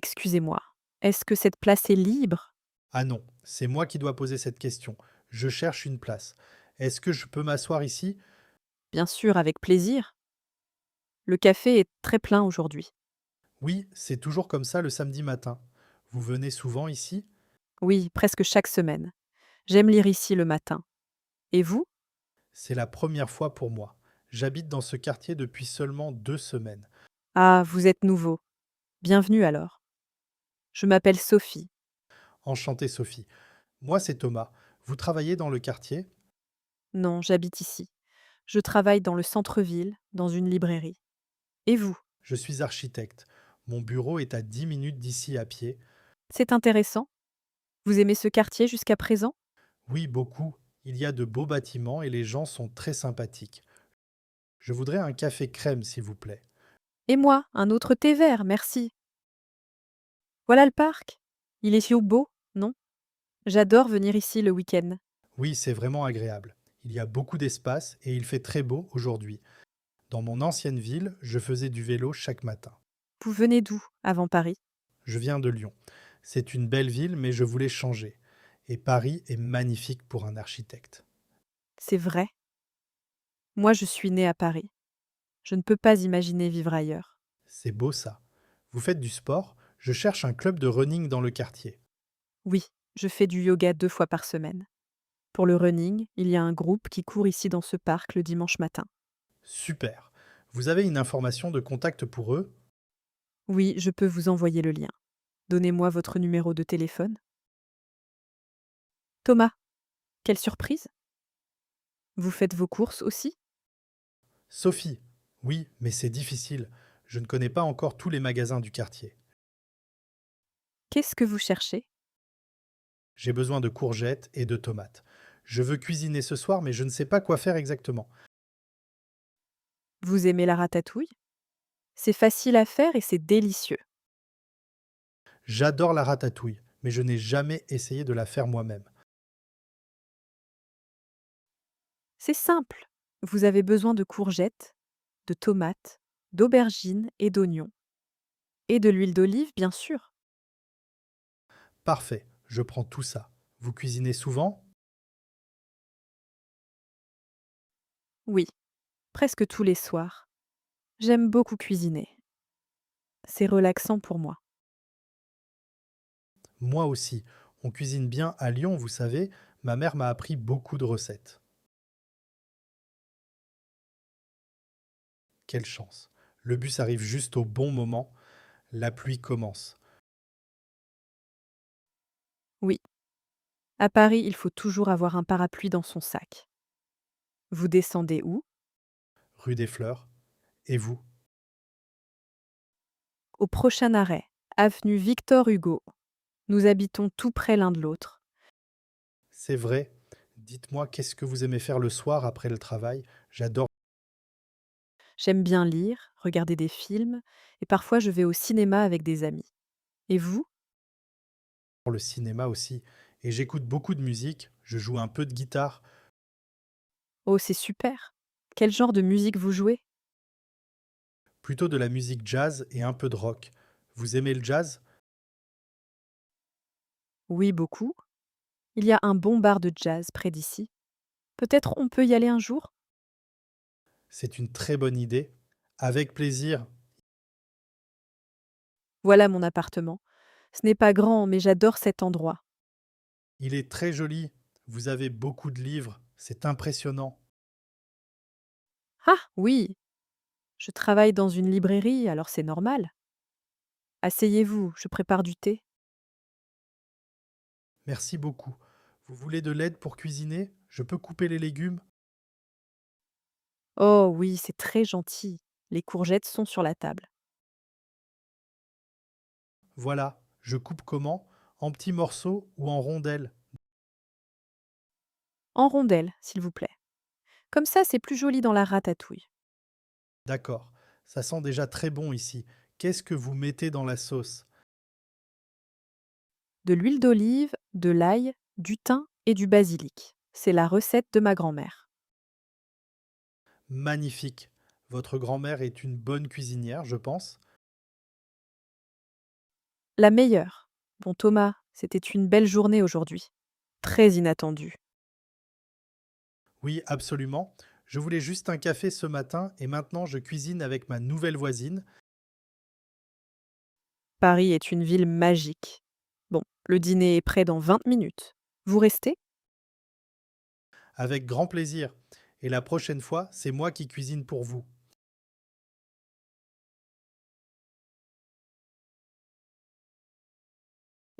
Excusez-moi, est-ce que cette place est libre? Ah non, c'est moi qui dois poser cette question. Je cherche une place. Est-ce que je peux m'asseoir ici? Bien sûr, avec plaisir. Le café est très plein aujourd'hui. Oui, c'est toujours comme ça le samedi matin. Vous venez souvent ici? Oui, presque chaque semaine. J'aime lire ici le matin. Et vous? C'est la première fois pour moi. J'habite dans ce quartier depuis seulement 2 semaines. Ah, vous êtes nouveau. Bienvenue alors. Je m'appelle Sophie. Enchanté Sophie. Moi c'est Thomas. Vous travaillez dans le quartier? Non, j'habite ici. Je travaille dans le centre-ville, dans une librairie. Et vous? Je suis architecte. Mon bureau est à 10 minutes d'ici à pied. C'est intéressant. Vous aimez ce quartier jusqu'à présent? Oui, beaucoup. Il y a de beaux bâtiments et les gens sont très sympathiques. Je voudrais un café crème, s'il vous plaît. Et moi, un autre thé vert, merci. Voilà le parc. Il est si beau, non? J'adore venir ici le week-end. Oui, c'est vraiment agréable. Il y a beaucoup d'espace et il fait très beau aujourd'hui. Dans mon ancienne ville, je faisais du vélo chaque matin. Vous venez d'où avant Paris? Je viens de Lyon. C'est une belle ville, mais je voulais changer. Et Paris est magnifique pour un architecte. C'est vrai. Moi, je suis née à Paris. Je ne peux pas imaginer vivre ailleurs. C'est beau ça. Vous faites du sport? Je cherche un club de running dans le quartier. Oui, je fais du yoga 2 fois par semaine. Pour le running, il y a un groupe qui court ici dans ce parc le dimanche matin. Super. Vous avez une information de contact pour eux? Oui, je peux vous envoyer le lien. Donnez-moi votre numéro de téléphone. Thomas, quelle surprise! Vous faites vos courses aussi? Sophie. Oui, mais c'est difficile. Je ne connais pas encore tous les magasins du quartier. Qu'est-ce que vous cherchez? J'ai besoin de courgettes et de tomates. Je veux cuisiner ce soir, mais je ne sais pas quoi faire exactement. Vous aimez la ratatouille? C'est facile à faire et c'est délicieux. J'adore la ratatouille, mais je n'ai jamais essayé de la faire moi-même. C'est simple. Vous avez besoin de courgettes, de tomates, d'aubergines et d'oignons. Et de l'huile d'olive, bien sûr. Parfait, je prends tout ça. Vous cuisinez souvent? Oui, presque tous les soirs. J'aime beaucoup cuisiner. C'est relaxant pour moi. Moi aussi. On cuisine bien à Lyon, vous savez. Ma mère m'a appris beaucoup de recettes. Quelle chance. Le bus arrive juste au bon moment. La pluie commence. Oui, à Paris, il faut toujours avoir un parapluie dans son sac. Vous descendez où? Rue des Fleurs. Et vous? Au prochain arrêt, avenue Victor Hugo. Nous habitons tout près l'un de l'autre. C'est vrai. Dites-moi, qu'est-ce que vous aimez faire le soir après le travail? J'adore J'aime bien lire, regarder des films, et parfois je vais au cinéma avec des amis. Et vous? le cinéma aussi. Et j'écoute beaucoup de musique. Je joue un peu de guitare. Oh, c'est super! Quel genre de musique vous jouez? Plutôt de la musique jazz et un peu de rock. Vous aimez le jazz? Oui, beaucoup. Il y a un bon bar de jazz près d'ici. Peut-être on peut y aller un jour? C'est une très bonne idée. Avec plaisir. Voilà mon appartement. Ce n'est pas grand, mais j'adore cet endroit. Il est très joli. Vous avez beaucoup de livres. C'est impressionnant. Ah oui, je travaille dans une librairie, alors c'est normal. Asseyez-vous, je prépare du thé. Merci beaucoup. Vous voulez de l'aide pour cuisiner? Je peux couper les légumes? Oh oui, c'est très gentil. Les courgettes sont sur la table. Voilà. Je coupe comment? En petits morceaux ou en rondelles? En rondelles, s'il vous plaît. Comme ça, c'est plus joli dans la ratatouille. D'accord. Ça sent déjà très bon ici. Qu'est-ce que vous mettez dans la sauce? De l'huile d'olive, de l'ail, du thym et du basilic. C'est la recette de ma grand-mère. Magnifique. Votre grand-mère est une bonne cuisinière, je pense. La meilleure. Bon Thomas, c'était une belle journée aujourd'hui. Très inattendue. Oui, absolument. Je voulais juste un café ce matin et maintenant je cuisine avec ma nouvelle voisine. Paris est une ville magique. Bon, le dîner est prêt dans 20 minutes. Vous restez? Avec grand plaisir. Et la prochaine fois, c'est moi qui cuisine pour vous.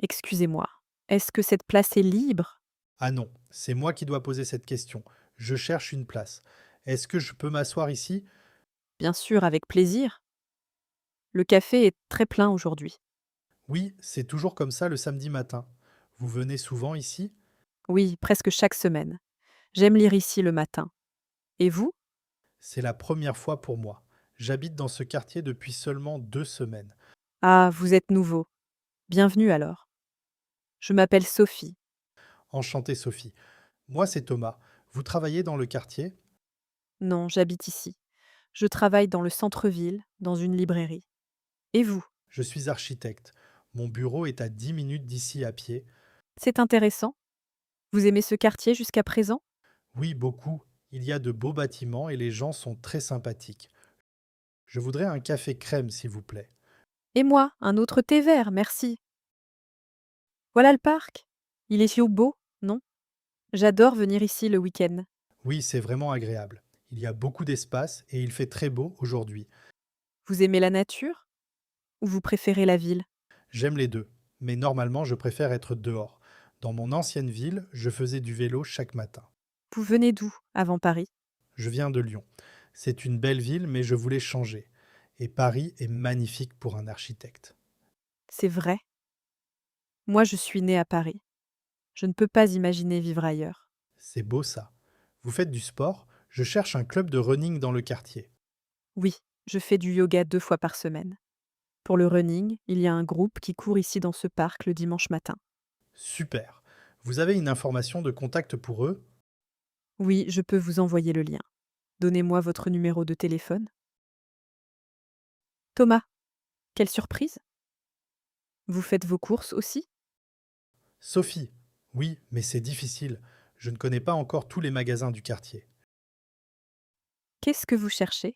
Excusez-moi. Est-ce que cette place est libre? Ah non, c'est moi qui dois poser cette question. Je cherche une place. Est-ce que je peux m'asseoir ici? Bien sûr, avec plaisir. Le café est très plein aujourd'hui. Oui, c'est toujours comme ça le samedi matin. Vous venez souvent ici? Oui, presque chaque semaine. J'aime lire ici le matin. Et vous? C'est la première fois pour moi. J'habite dans ce quartier depuis seulement 2 semaines. Ah, vous êtes nouveau. Bienvenue alors. Je m'appelle Sophie. Enchanté Sophie. Moi c'est Thomas. Vous travaillez dans le quartier? Non, j'habite ici. Je travaille dans le centre-ville, dans une librairie. Et vous? Je suis architecte. Mon bureau est à 10 minutes d'ici à pied. C'est intéressant. Vous aimez ce quartier jusqu'à présent? Oui, beaucoup. Il y a de beaux bâtiments et les gens sont très sympathiques. Je voudrais un café crème, s'il vous plaît. Et moi, un autre thé vert, merci. Voilà le parc. Il est si beau, non? J'adore venir ici le week-end. Oui, c'est vraiment agréable. Il y a beaucoup d'espace et il fait très beau aujourd'hui. Vous aimez la nature ou vous préférez la ville? J'aime les deux, mais normalement je préfère être dehors. Dans mon ancienne ville, je faisais du vélo chaque matin. Vous venez d'où avant Paris? Je viens de Lyon. C'est une belle ville, mais je voulais changer. Et Paris est magnifique pour un architecte. C'est vrai. Moi, je suis née à Paris. Je ne peux pas imaginer vivre ailleurs. C'est beau ça. Vous faites du sport? Je cherche un club de running dans le quartier. Oui, je fais du yoga 2 fois par semaine. Pour le running, il y a un groupe qui court ici dans ce parc le dimanche matin. Super. Vous avez une information de contact pour eux? Oui, je peux vous envoyer le lien. Donnez-moi votre numéro de téléphone. Thomas, quelle surprise! Vous faites vos courses aussi? Sophie. Oui, mais c'est difficile. Je ne connais pas encore tous les magasins du quartier. Qu'est-ce que vous cherchez?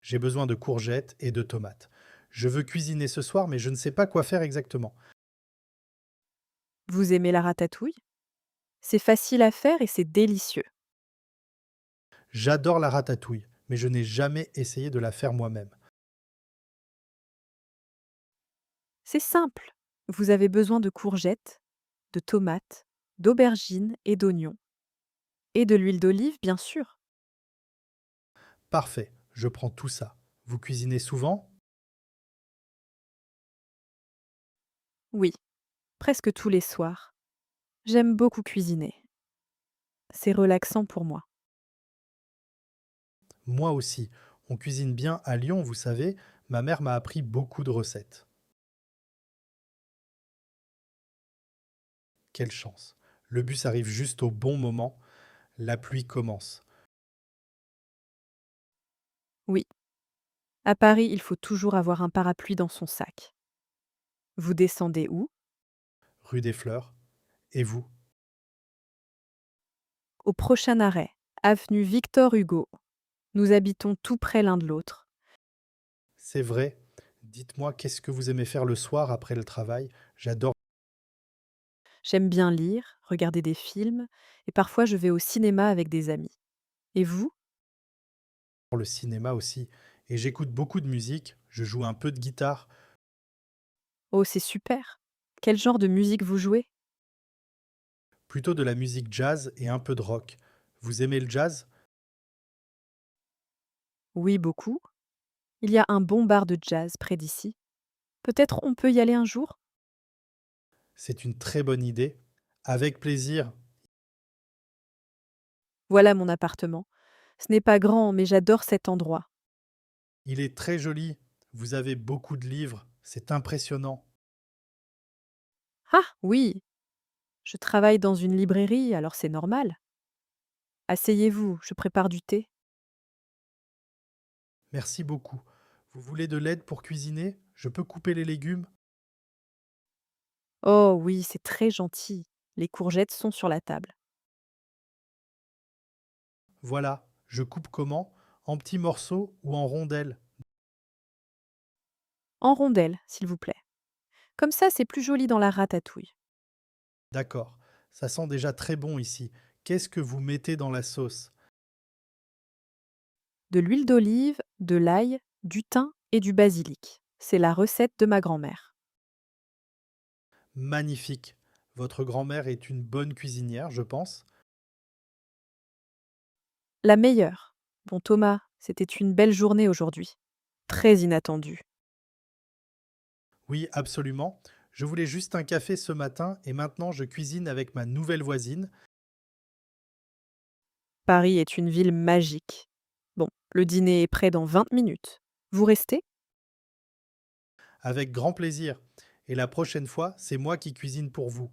J'ai besoin de courgettes et de tomates. Je veux cuisiner ce soir, mais je ne sais pas quoi faire exactement. Vous aimez la ratatouille? C'est facile à faire et c'est délicieux. J'adore la ratatouille, mais je n'ai jamais essayé de la faire moi-même. C'est simple. Vous avez besoin de courgettes, de tomates, d'aubergines et d'oignons. Et de l'huile d'olive, bien sûr. Parfait, je prends tout ça. Vous cuisinez souvent? Oui, presque tous les soirs. J'aime beaucoup cuisiner. C'est relaxant pour moi. Moi aussi. On cuisine bien à Lyon, vous savez. Ma mère m'a appris beaucoup de recettes. Quelle chance. Le bus arrive juste au bon moment. La pluie commence. Oui, à Paris, il faut toujours avoir un parapluie dans son sac. Vous descendez où? Rue des Fleurs. Et vous? Au prochain arrêt, avenue Victor Hugo. Nous habitons tout près l'un de l'autre. C'est vrai. Dites-moi, qu'est-ce que vous aimez faire le soir après le travail? J'adore J'aime bien lire, regarder des films, et parfois je vais au cinéma avec des amis. Et vous? le cinéma aussi. Et j'écoute beaucoup de musique. Je joue un peu de guitare. Oh, c'est super! Quel genre de musique vous jouez? Plutôt de la musique jazz et un peu de rock. Vous aimez le jazz? Oui, beaucoup. Il y a un bon bar de jazz près d'ici. Peut-être on peut y aller un jour? C'est une très bonne idée. Avec plaisir. Voilà mon appartement. Ce n'est pas grand, mais j'adore cet endroit. Il est très joli. Vous avez beaucoup de livres. C'est impressionnant. Ah oui, je travaille dans une librairie, alors c'est normal. Asseyez-vous, je prépare du thé. Merci beaucoup. Vous voulez de l'aide pour cuisiner? Je peux couper les légumes? Oh oui, c'est très gentil. Les courgettes sont sur la table. Voilà, je coupe comment? En petits morceaux ou en rondelles? En rondelles, s'il vous plaît. Comme ça, c'est plus joli dans la ratatouille. D'accord, ça sent déjà très bon ici. Qu'est-ce que vous mettez dans la sauce? De l'huile d'olive, de l'ail, du thym et du basilic. C'est la recette de ma grand-mère. Magnifique. Votre grand-mère est une bonne cuisinière, je pense. La meilleure. Bon Thomas, c'était une belle journée aujourd'hui. Très inattendue. Oui, absolument. Je voulais juste un café ce matin et maintenant je cuisine avec ma nouvelle voisine. Paris est une ville magique. Bon, le dîner est prêt dans 20 minutes. Vous restez? Avec grand plaisir. Et la prochaine fois, c'est moi qui cuisine pour vous.